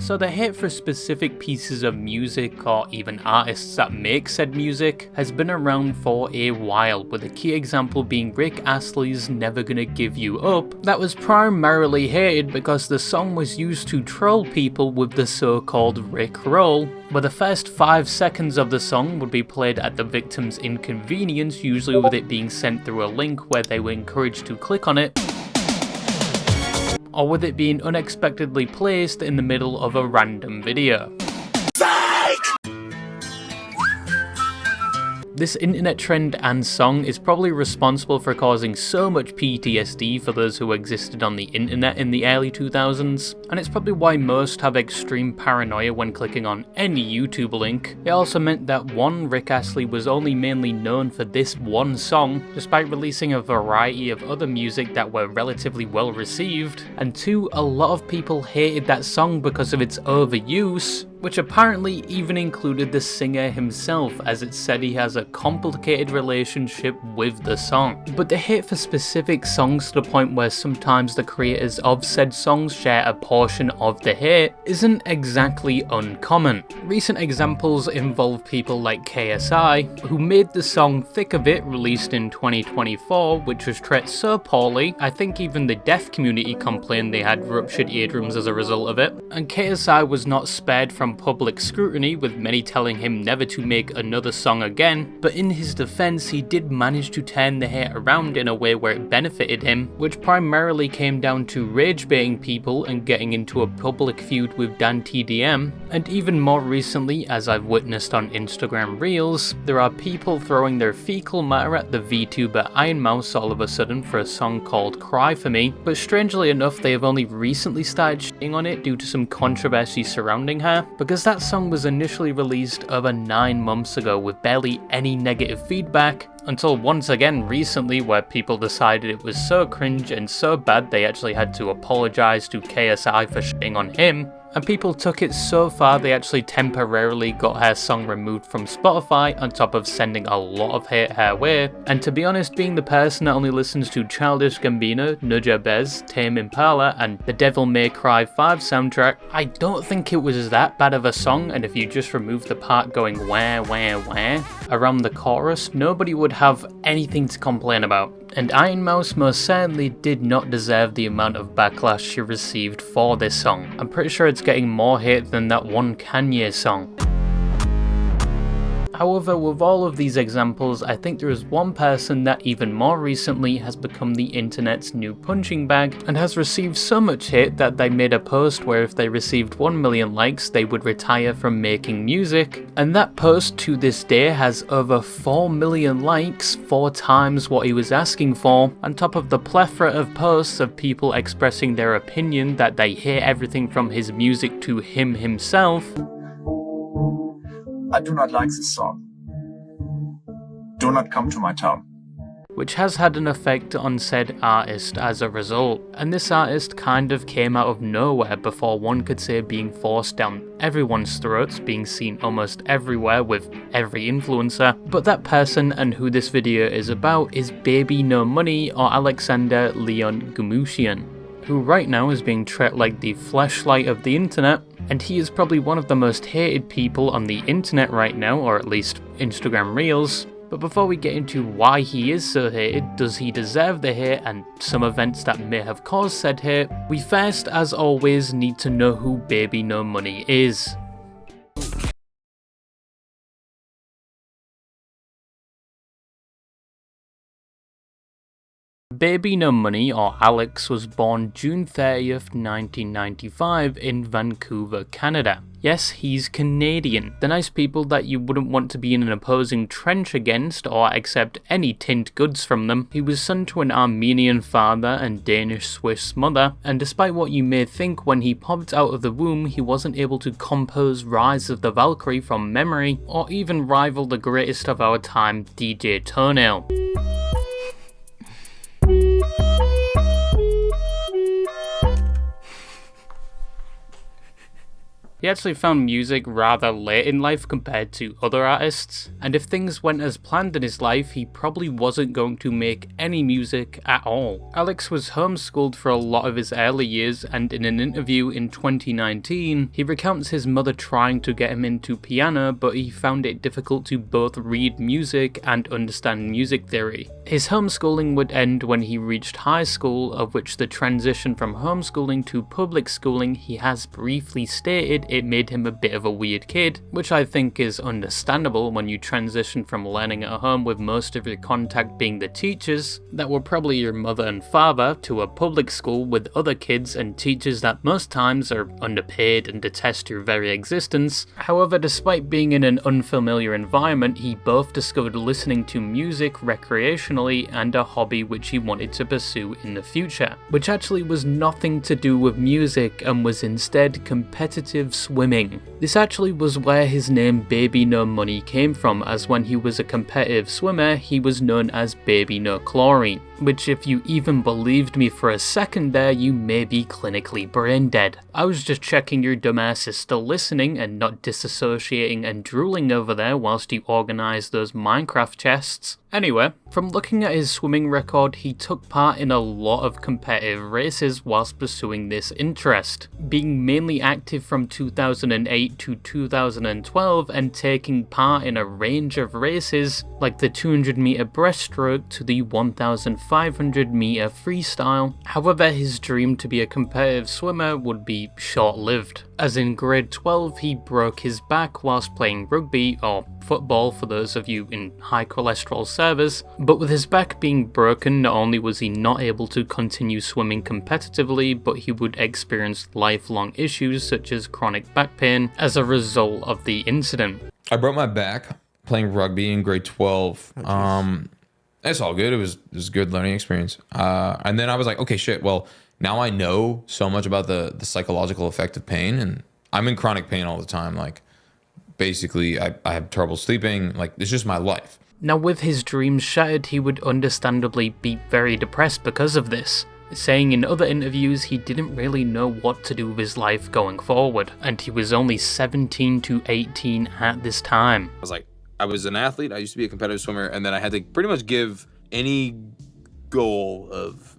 So the hate for specific pieces of music, or even artists that make said music, has been around for a while, with a key example being Rick Astley's Never Gonna Give You Up, that was primarily hated because the song was used to troll people with the so-called Rick Roll, where the first 5 seconds of the song would be played at the victim's inconvenience, usually with it being sent through a link where they were encouraged to click on it, or with it being unexpectedly placed in the middle of a random video. This internet trend and song is probably responsible for causing so much PTSD for those who existed on the internet in the early 2000s, and it's probably why most have extreme paranoia when clicking on any YouTube link. It also meant that 1, Rick Astley was only mainly known for this one song, despite releasing a variety of other music that were relatively well received, and 2, a lot of people hated that song because of its overuse, which apparently even included the singer himself, as it said he has a complicated relationship with the song. But the hate for specific songs to the point where sometimes the creators of said songs share a portion of the hate isn't exactly uncommon. Recent examples involve people like KSI, who made the song Thick of It, released in 2024, which was treated so poorly, I think even the deaf community complained they had ruptured eardrums as a result of it, and KSI was not spared from public scrutiny, with many telling him never to make another song again, but in his defense he did manage to turn the hate around in a way where it benefited him, which primarily came down to rage baiting people and getting into a public feud with Dan TDM, and even more recently, as I've witnessed on Instagram Reels, there are people throwing their fecal matter at the VTuber Ironmouse all of a sudden for a song called Cry For Me, but strangely enough they have only recently started shitting on it due to some controversy surrounding her, because that song was initially released over 9 months ago with barely any negative feedback, until once again recently where people decided it was so cringe and so bad they actually had to apologise to KSI for shitting on him. And people took it so far they actually temporarily got her song removed from Spotify, on top of sending a lot of hate her way. And to be honest, being the person that only listens to Childish Gambino, Nuja Bez, Tame Impala, and the Devil May Cry 5 soundtrack, I don't think it was that bad of a song, and if you just remove the part going wah around the chorus, nobody would have anything to complain about. And Ironmouse most certainly did not deserve the amount of backlash she received for this song. I'm pretty sure it's getting more hate than that one Kanye song. However, with all of these examples, I think there is one person that even more recently has become the internet's new punching bag, and has received so much hate that they made a post where if they received 1 million likes they would retire from making music, and that post to this day has over 4 million likes, 4 times what he was asking for, on top of the plethora of posts of people expressing their opinion that they hate everything from his music to him himself. I do not like this song. Do not come to my town. Which has had an effect on said artist as a result, and this artist kind of came out of nowhere before one could say being forced down everyone's throats, being seen almost everywhere with every influencer. But that person and who this video is about is BBNO Money, or Alexander Leon Gumuchian, who right now is being treated like the fleshlight of the internet, and he is probably one of the most hated people on the internet right now, or at least Instagram Reels. But before we get into why he is so hated, does he deserve the hate, and some events that may have caused said hate, we first, as always, need to know who BBNO Money is. BBNO Money, or Alex, was born June 30th, 1995 in Vancouver, Canada. Yes, he's Canadian. The nice people that you wouldn't want to be in an opposing trench against or accept any tinned goods from them. He was son to an Armenian father and Danish-Swiss mother, and despite what you may think, when he popped out of the womb he wasn't able to compose Rise of the Valkyrie from memory, or even rival the greatest of our time, DJ Toenail. He actually found music rather late in life compared to other artists, and if things went as planned in his life, he probably wasn't going to make any music at all. Alex was homeschooled for a lot of his early years, and in an interview in 2019, he recounts his mother trying to get him into piano, but he found it difficult to both read music and understand music theory. His homeschooling would end when he reached high school, of which the transition from homeschooling to public schooling, he has briefly stated it made him a bit of a weird kid, which I think is understandable when you transition from learning at home with most of your contact being the teachers, that were probably your mother and father, to a public school with other kids and teachers that most times are underpaid and detest your very existence. However, despite being in an unfamiliar environment, he both discovered listening to music recreationally and a hobby which he wanted to pursue in the future, which actually was nothing to do with music and was instead competitive swimming. This actually was where his name Baby No Money came from, as when he was a competitive swimmer, he was known as Baby No Chlorine, which if you even believed me for a second there, you may be clinically brain dead. I was just checking your dumbass is still listening and not disassociating and drooling over there whilst you organise those Minecraft chests. Anyway, from looking at his swimming record, he took part in a lot of competitive races whilst pursuing this interest, being mainly active from 2008 to 2012 and taking part in a range of races like the 200 meter breaststroke to the 1500 meter freestyle. However, his dream to be a competitive swimmer would be short-lived, as in grade 12 he broke his back whilst playing rugby, or football for those of you in high cholesterol servers, but with his back being broken, not only was he not able to continue swimming competitively, but he would experience lifelong issues such as chronic back pain as a result of the incident. I broke my back playing rugby in grade 12. It's all good. It was a good learning experience. And then I was like, okay, shit, well, now I know so much about the psychological effect of pain, and I'm in chronic pain all the time. Like, basically, I have trouble sleeping. Like, it's just my life. Now, with his dreams shattered, he would understandably be very depressed because of this, saying in other interviews he didn't really know what to do with his life going forward, and he was only 17 to 18 at this time. I was an athlete, I used to be a competitive swimmer, and then I had to pretty much give any goal of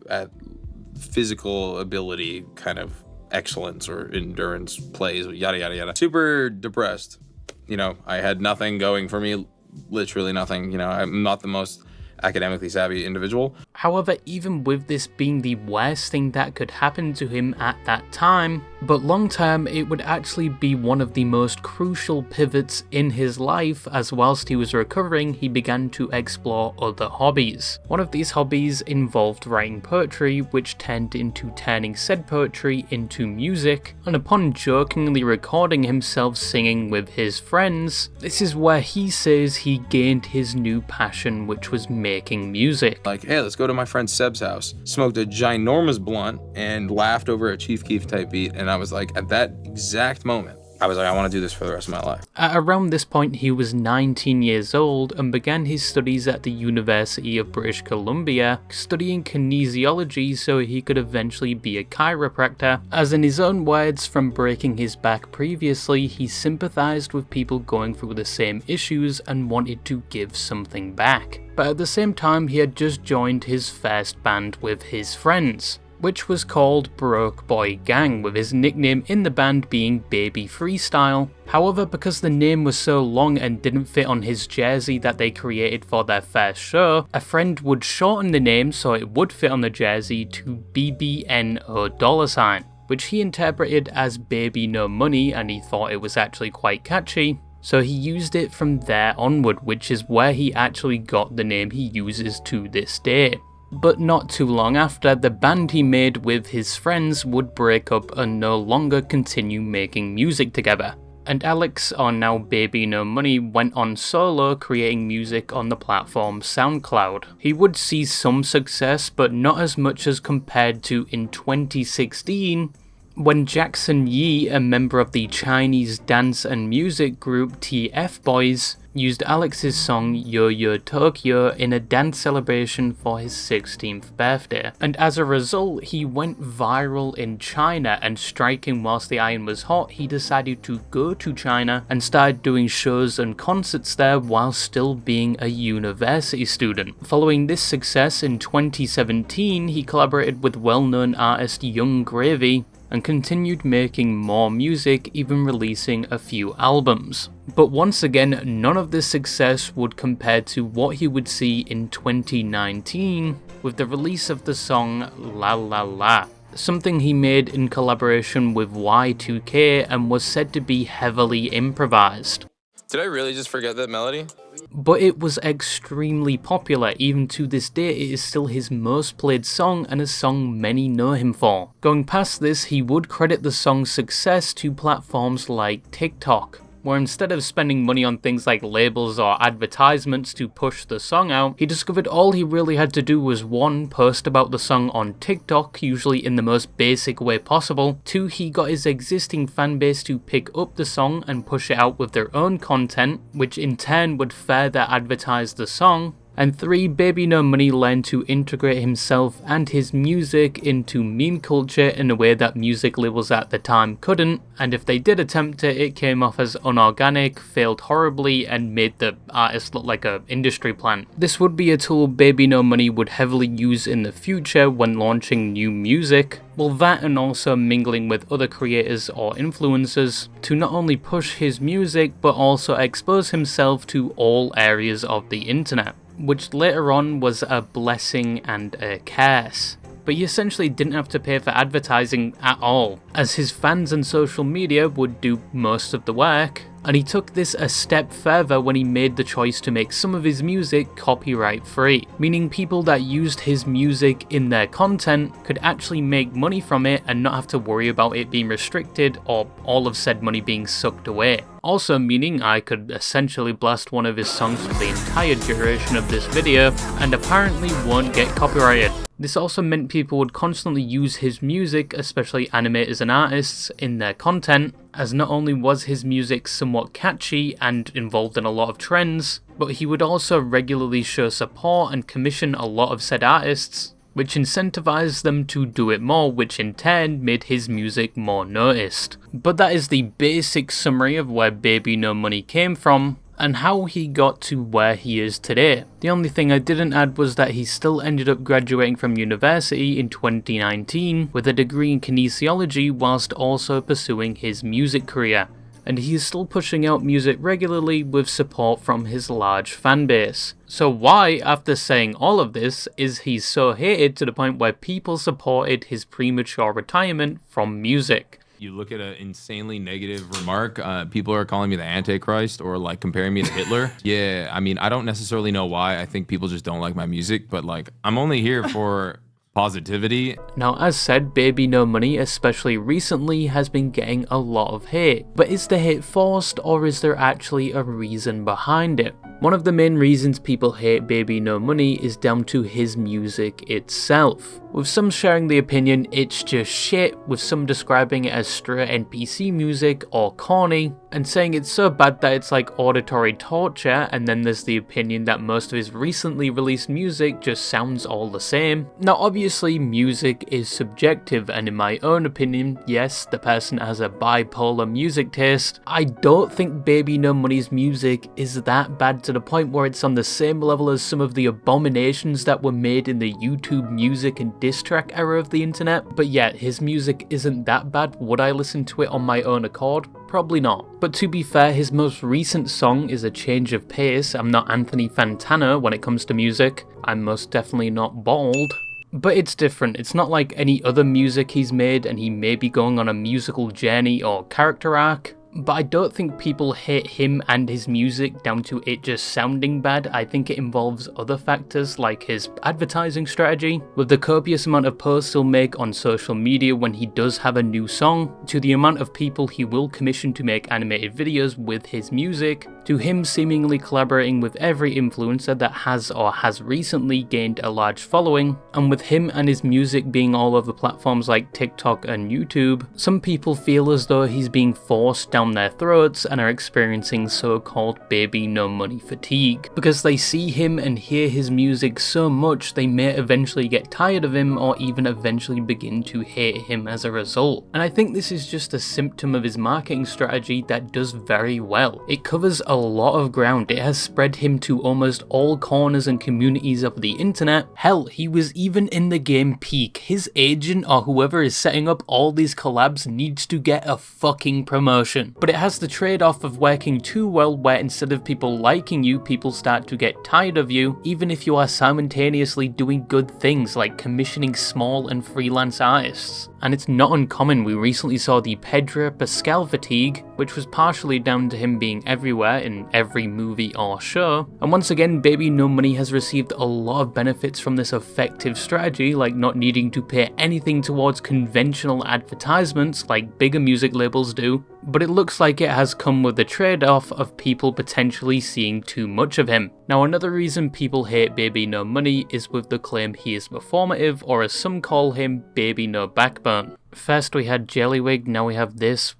physical ability kind of excellence or endurance plays, yada, yada, yada. Super depressed. You know, I had nothing going for me, literally nothing. You know, I'm not the most academically savvy individual. However, even with this being the worst thing that could happen to him at that time, but long term it would actually be one of the most crucial pivots in his life, as whilst he was recovering he began to explore other hobbies. One of these hobbies involved writing poetry, which turned into turning said poetry into music, and upon jokingly recording himself singing with his friends, this is where he says he gained his new passion, which was making music. Like, hey, let's go to my friend Seb's house, smoked a ginormous blunt and laughed over a Chief Keef type beat, and I was like, at that exact moment, I was like, I want to do this for the rest of my life. At around this point, he was 19 years old and began his studies at the University of British Columbia, studying kinesiology so he could eventually be a chiropractor, as in his own words, from breaking his back previously, he sympathized with people going through the same issues and wanted to give something back. But at the same time, he had just joined his first band with his friends, which was called Broke Boy Gang, with his nickname in the band being Baby Freestyle. However, because the name was so long and didn't fit on his jersey that they created for their first show, a friend would shorten the name so it would fit on the jersey to BBNO $, which he interpreted as Baby No Money, and he thought it was actually quite catchy. So he used it from there onward, which is where he actually got the name he uses to this day. But not too long after, the band he made with his friends would break up and no longer continue making music together. And Alex, or now Baby No Money, went on solo creating music on the platform SoundCloud. He would see some success, but not as much as compared to in 2016, when Jackson Yi, a member of the Chinese dance and music group TF Boys, used Alex's song Yo Yo Tokyo in a dance celebration for his 16th birthday. And as a result, he went viral in China, and striking whilst the iron was hot, he decided to go to China and started doing shows and concerts there while still being a university student. Following this success in 2017, he collaborated with well-known artist Young Gravy and continued making more music, even releasing a few albums. But once again, none of this success would compare to what he would see in 2019 with the release of the song Lalala, something he made in collaboration with Y2K and was said to be heavily improvised. Did I really just forget that melody? But it was extremely popular. Even to this day, it is still his most played song and a song many know him for. Going past this, he would credit the song's success to platforms like TikTok, where instead of spending money on things like labels or advertisements to push the song out, he discovered all he really had to do was 1. Post about the song on TikTok, usually in the most basic way possible, 2. He got his existing fanbase to pick up the song and push it out with their own content, which in turn would further advertise the song, and 3. BBNO Money learned to integrate himself and his music into meme culture in a way that music labels at the time couldn't, and if they did attempt it, it came off as unorganic, failed horribly, and made the artist look like an industry plant. This would be a tool BBNO Money would heavily use in the future when launching new music. Well, that and also mingling with other creators or influencers to not only push his music but also expose himself to all areas of the internet, which later on was a blessing and a curse. But he essentially didn't have to pay for advertising at all, as his fans and social media would do most of the work. And he took this a step further when he made the choice to make some of his music copyright free, meaning people that used his music in their content could actually make money from it and not have to worry about it being restricted or all of said money being sucked away. Also meaning I could essentially blast one of his songs for the entire duration of this video and apparently won't get copyrighted. This also meant people would constantly use his music, especially animators and artists, in their content, as not only was his music somewhat catchy and involved in a lot of trends, but he would also regularly show support and commission a lot of said artists, which incentivized them to do it more, which in turn made his music more noticed. But that is the basic summary of where BBNO Money came from, and how he got to where he is today. The only thing I didn't add was that he still ended up graduating from university in 2019 with a degree in kinesiology whilst also pursuing his music career, and he is still pushing out music regularly with support from his large fanbase. So why, after saying all of this, is he so hated to the point where people supported his premature retirement from music? You look at an insanely negative remark, people are calling me the Antichrist or like comparing me to Hitler. Yeah, I mean, I don't necessarily know why. I think people just don't like my music, but like, I'm only here for positivity. Now, as said, BBNO Money, especially recently, has been getting a lot of hate. But is the hate forced, or is there actually a reason behind it? One of the main reasons people hate BBNO Money is down to his music itself, with some sharing the opinion it's just shit, with some describing it as straight NPC music or corny, and saying it's so bad that it's like auditory torture, and then there's the opinion that most of his recently released music just sounds all the same. Now obviously music is subjective, and in my own opinion, yes, the person has a bipolar music taste. I don't think BBNO Money's music is that bad to the point where it's on the same level as some of the abominations that were made in the YouTube music and diss track era of the internet. But yeah, his music isn't that bad. Would I listen to it on my own accord? Probably not. But to be fair, his most recent song is a change of pace. I'm not Anthony Fantana when it comes to music. I'm most definitely not bald. But it's different. It's not like any other music he's made, and he may be going on a musical journey or character arc. But I don't think people hate him and his music down to it just sounding bad. I think it involves other factors like his advertising strategy, with the copious amount of posts he'll make on social media when he does have a new song, to the amount of people he will commission to make animated videos with his music, to him seemingly collaborating with every influencer that has or has recently gained a large following, and with him and his music being all over platforms like TikTok and YouTube, some people feel as though he's being forced down their throats and are experiencing so-called baby no money fatigue, because they see him and hear his music so much they may eventually get tired of him or even eventually begin to hate him as a result. And I think this is just a symptom of his marketing strategy that does very well. It covers a lot of ground. It has spread him to almost all corners and communities of the internet. Hell, he was even in the game Peak. His agent or whoever is setting up all these collabs needs to get a fucking promotion. But it has the trade-off of working too well, where instead of people liking you, people start to get tired of you, even if you are simultaneously doing good things like commissioning small and freelance artists. And it's not uncommon. We recently saw the Pedro Pascal fatigue, which was partially down to him being everywhere in every movie or show. And once again, Baby No Money has received a lot of benefits from this effective strategy, like not needing to pay anything towards conventional advertisements like bigger music labels do, but it looks like it has come with the trade-off of people potentially seeing too much of him. Now, another reason people hate Baby No Money is with the claim he is performative, or as some call him, Baby No Backbone. First we had Jellywig, now we have this.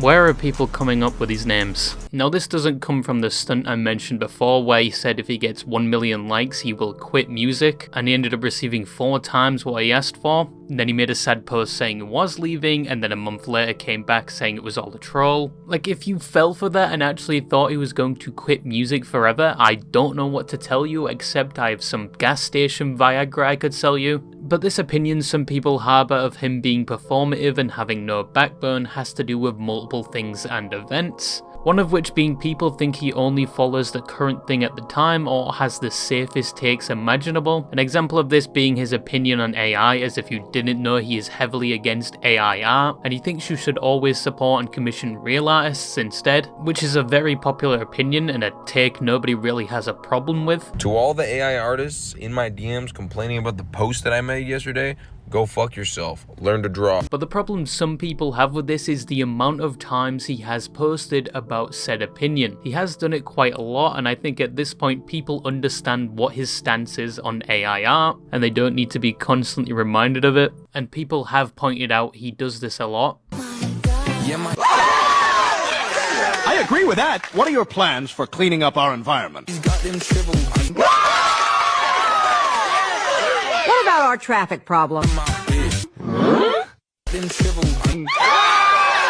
Where are people coming up with these names? Now, this doesn't come from the stunt I mentioned before where he said if he gets 1 million likes he will quit music, and he ended up receiving 4 times what he asked for. And then he made a sad post saying he was leaving, and then a month later came back saying it was all a troll. Like, if you fell for that and actually thought he was going to quit music forever, I don't know what to tell you, except I have some gas station Viagra I could sell you. But this opinion some people harbour of him being performative and having no backbone has to do with multiple things and events. One of which being people think he only follows the current thing at the time or has the safest takes imaginable. An example of this being his opinion on AI, as if you didn't know he is heavily against AI art, and he thinks you should always support and commission real artists instead, which is a very popular opinion and a take nobody really has a problem with. To all the AI artists in my DMs complaining about the post that I made yesterday, go fuck yourself. Learn to draw. But the problem some people have with this is the amount of times he has posted about said opinion. He has done it quite a lot, and I think at this point people understand what his stance is on AI art, and they don't need to be constantly reminded of it. And people have pointed out he does this a lot. I agree with that. What are your plans for cleaning up our environment? What about our traffic problem?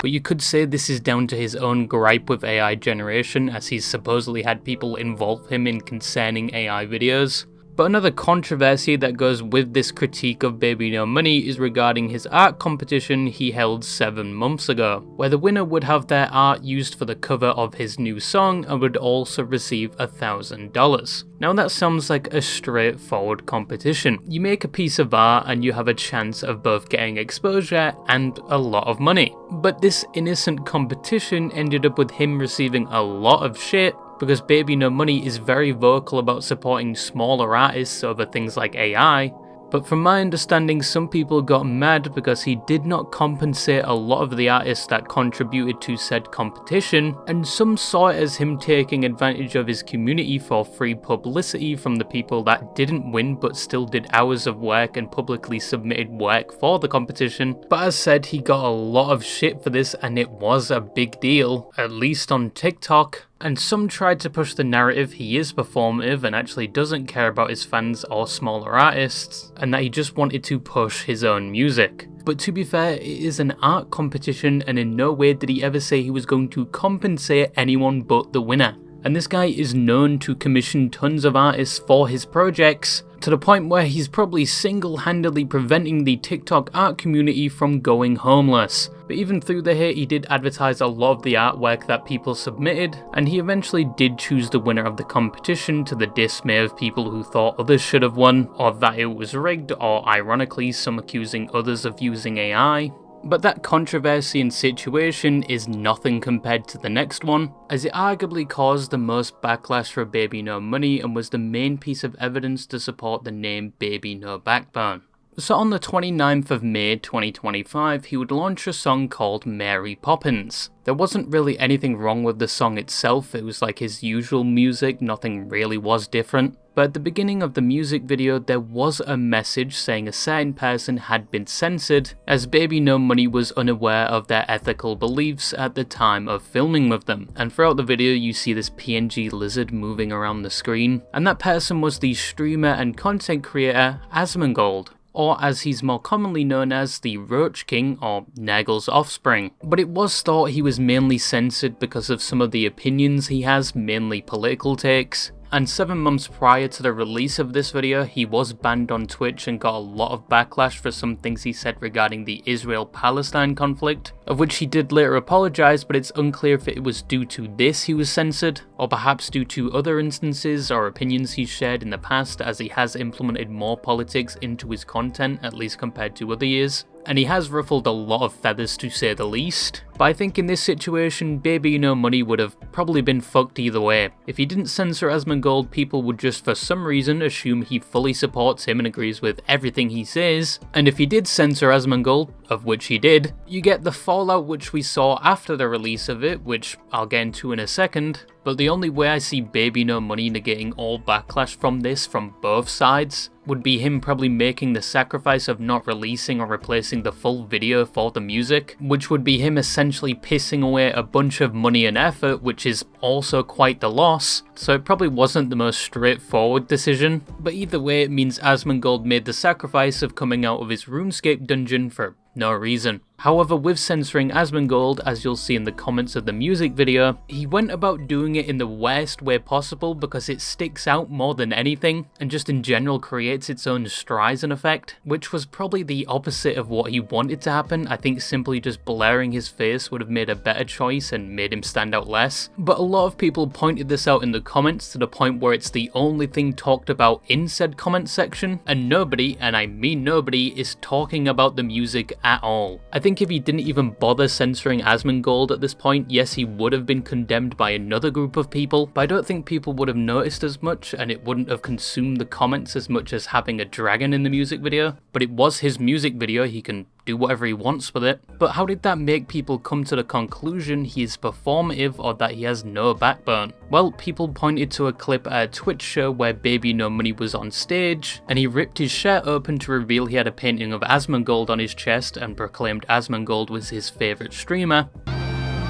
But you could say this is down to his own gripe with AI generation, as he's supposedly had people involve him in concerning AI videos. But another controversy that goes with this critique of Baby No Money is regarding his art competition he held 7 months ago, where the winner would have their art used for the cover of his new song and would also receive $1,000. Now that sounds like a straightforward competition. You make a piece of art and you have a chance of both getting exposure and a lot of money. But this innocent competition ended up with him receiving a lot of shit, because Baby No Money is very vocal about supporting smaller artists over things like AI. But from my understanding, some people got mad because he did not compensate a lot of the artists that contributed to said competition, and some saw it as him taking advantage of his community for free publicity from the people that didn't win but still did hours of work and publicly submitted work for the competition. But as said, he got a lot of shit for this, and it was a big deal, at least on TikTok. And some tried to push the narrative he is performative and actually doesn't care about his fans or smaller artists, and that he just wanted to push his own music. But to be fair, it is an art competition, and in no way did he ever say he was going to compensate anyone but the winner. And this guy is known to commission tons of artists for his projects, to the point where he's probably single-handedly preventing the TikTok art community from going homeless. But even through the hate, he did advertise a lot of the artwork that people submitted, and he eventually did choose the winner of the competition, to the dismay of people who thought others should have won, or that it was rigged, or ironically some accusing others of using AI. But that controversy and situation is nothing compared to the next one, as it arguably caused the most backlash for Baby No Money and was the main piece of evidence to support the name Baby No Backbone. So on the 29th of May 2025, he would launch a song called Mary Poppins. There wasn't really anything wrong with the song itself, it was like his usual music, nothing really was different. But at the beginning of the music video, there was a message saying a certain person had been censored, as Baby No Money was unaware of their ethical beliefs at the time of filming with them. And throughout the video, you see this PNG lizard moving around the screen, and that person was the streamer and content creator Asmongold, or as he's more commonly known as the Roach King or Naggle's offspring. But it was thought he was mainly censored because of some of the opinions he has, mainly political takes. And 7 months prior to the release of this video, he was banned on Twitch and got a lot of backlash for some things he said regarding the Israel-Palestine conflict, of which he did later apologise, but it's unclear if it was due to this he was censored, or perhaps due to other instances or opinions he's shared in the past, as he has implemented more politics into his content, at least compared to other years. And he has ruffled a lot of feathers to say the least. But I think in this situation, Baby No Money would have probably been fucked either way. If he didn't censor Asmongold, people would just for some reason assume he fully supports him and agrees with everything he says. And if he did censor Asmongold, of which he did, you get the fallout which we saw after the release of it, which I'll get into in a second. But the only way I see Baby No Money negating all backlash from this from both sides would be him probably making the sacrifice of not releasing or replacing the full video for the music, which would be him essentially pissing away a bunch of money and effort, which is also quite the loss. So it probably wasn't the most straightforward decision, but either way it means Asmongold made the sacrifice of coming out of his RuneScape dungeon for no reason. However, with censoring Asmongold, as you'll see in the comments of the music video, he went about doing it in the worst way possible because it sticks out more than anything, and just in general creates its own Streisand effect, which was probably the opposite of what he wanted to happen. I think simply just blurring his face would have made a better choice and made him stand out less. But a lot of people pointed this out in the comments to the point where it's the only thing talked about in said comment section, and nobody, and I mean nobody, is talking about the music at all. I think if he didn't even bother censoring Asmongold at this point, yes, he would have been condemned by another group of people, but I don't think people would have noticed as much, and it wouldn't have consumed the comments as much as having a dragon in the music video. But it was his music video, he can do whatever he wants with it. But how did that make people come to the conclusion he is performative or that he has no backbone? Well, people pointed to a clip at a Twitch show where Baby No Money was on stage, and he ripped his shirt open to reveal he had a painting of Asmongold on his chest and proclaimed Asmongold was his favourite streamer.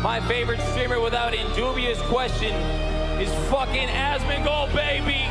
My favorite streamer without indubious question is fucking Asmongold, baby!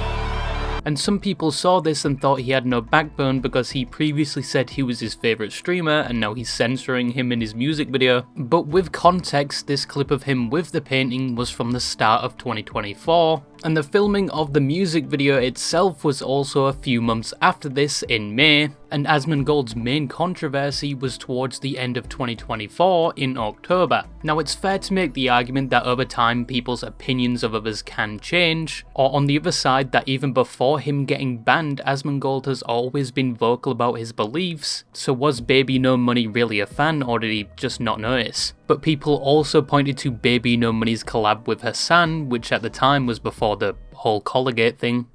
And some people saw this and thought he had no backbone because he previously said he was his favourite streamer and now he's censoring him in his music video. But with context, this clip of him with the painting was from the start of 2024, and the filming of the music video itself was also a few months after this in May, and Asmongold's main controversy was towards the end of 2024 in October. Now it's fair to make the argument that over time people's opinions of others can change, or on the other side that even before him getting banned, Asmongold has always been vocal about his beliefs, so was Baby No Money really a fan or did he just not notice? But people also pointed to Baby No Money's collab with Hassan, which at the time was before the whole Collegate thing.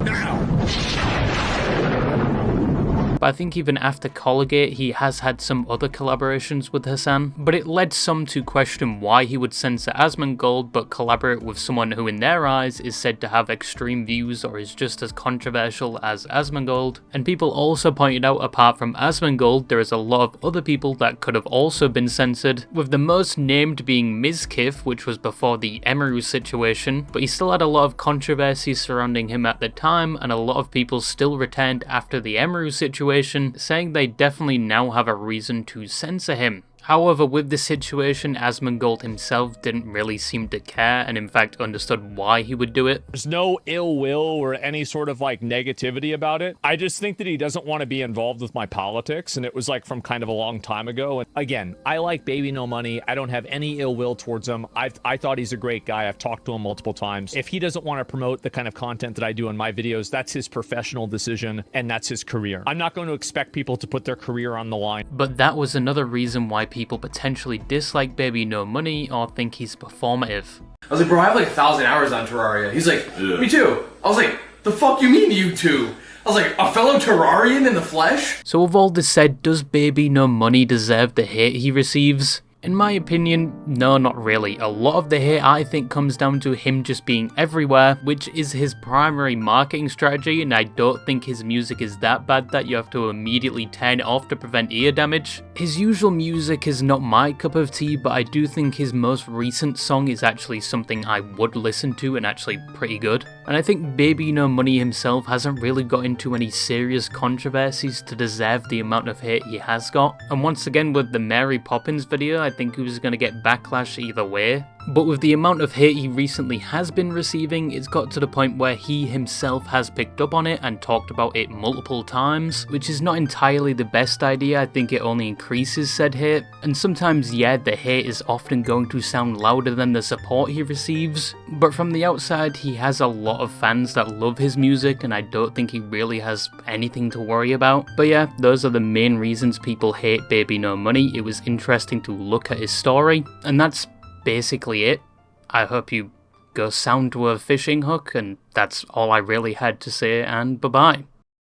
But I think even after Collegate, he has had some other collaborations with Hassan, but it led some to question why he would censor Asmongold but collaborate with someone who in their eyes is said to have extreme views or is just as controversial as Asmongold. And people also pointed out apart from Asmongold, there is a lot of other people that could have also been censored, with the most named being Mizkif, which was before the Emeru situation, but he still had a lot of controversy surrounding him at the time, and a lot of people still returned after the Emeru situation, saying they definitely now have a reason to censor him. However, with this situation, Asmongold himself didn't really seem to care and in fact understood why he would do it. There's no ill will or any sort of like negativity about it. I just think that he doesn't want to be involved with my politics, and it was like from kind of a long time ago. And again, I like Baby No Money. I don't have any ill will towards him. I thought he's a great guy. I've talked to him multiple times. If he doesn't want to promote the kind of content that I do in my videos, that's his professional decision and that's his career. I'm not going to expect people to put their career on the line. But that was another reason why people potentially dislike Baby No Money or think he's performative. I was like, bro, I have like 1,000 hours on Terraria. He's like, me too. I was like, the fuck you mean you too? I was like, a fellow Terrarian in the flesh? So with all this said, does Baby No Money deserve the hate he receives? In my opinion, no, not really. A lot of the hate I think comes down to him just being everywhere, which is his primary marketing strategy, and I don't think his music is that bad that you have to immediately turn it off to prevent ear damage. His usual music is not my cup of tea, but I do think his most recent song is actually something I would listen to and actually pretty good. And I think Baby No Money himself hasn't really got into any serious controversies to deserve the amount of hate he has got. And once again with the Mary Poppins video, I think he was going to get backlash either way. But with the amount of hate he recently has been receiving, it's got to the point where he himself has picked up on it and talked about it multiple times, which is not entirely the best idea. I think it only increases said hate. And sometimes, yeah, the hate is often going to sound louder than the support he receives, but from the outside he has a lot of fans that love his music, and I don't think he really has anything to worry about. But yeah, those are the main reasons people hate Baby No Money. It was interesting to look at his story, and that's basically it. I hope you go sound to a fishing hook, and that's all I really had to say, and bye-bye.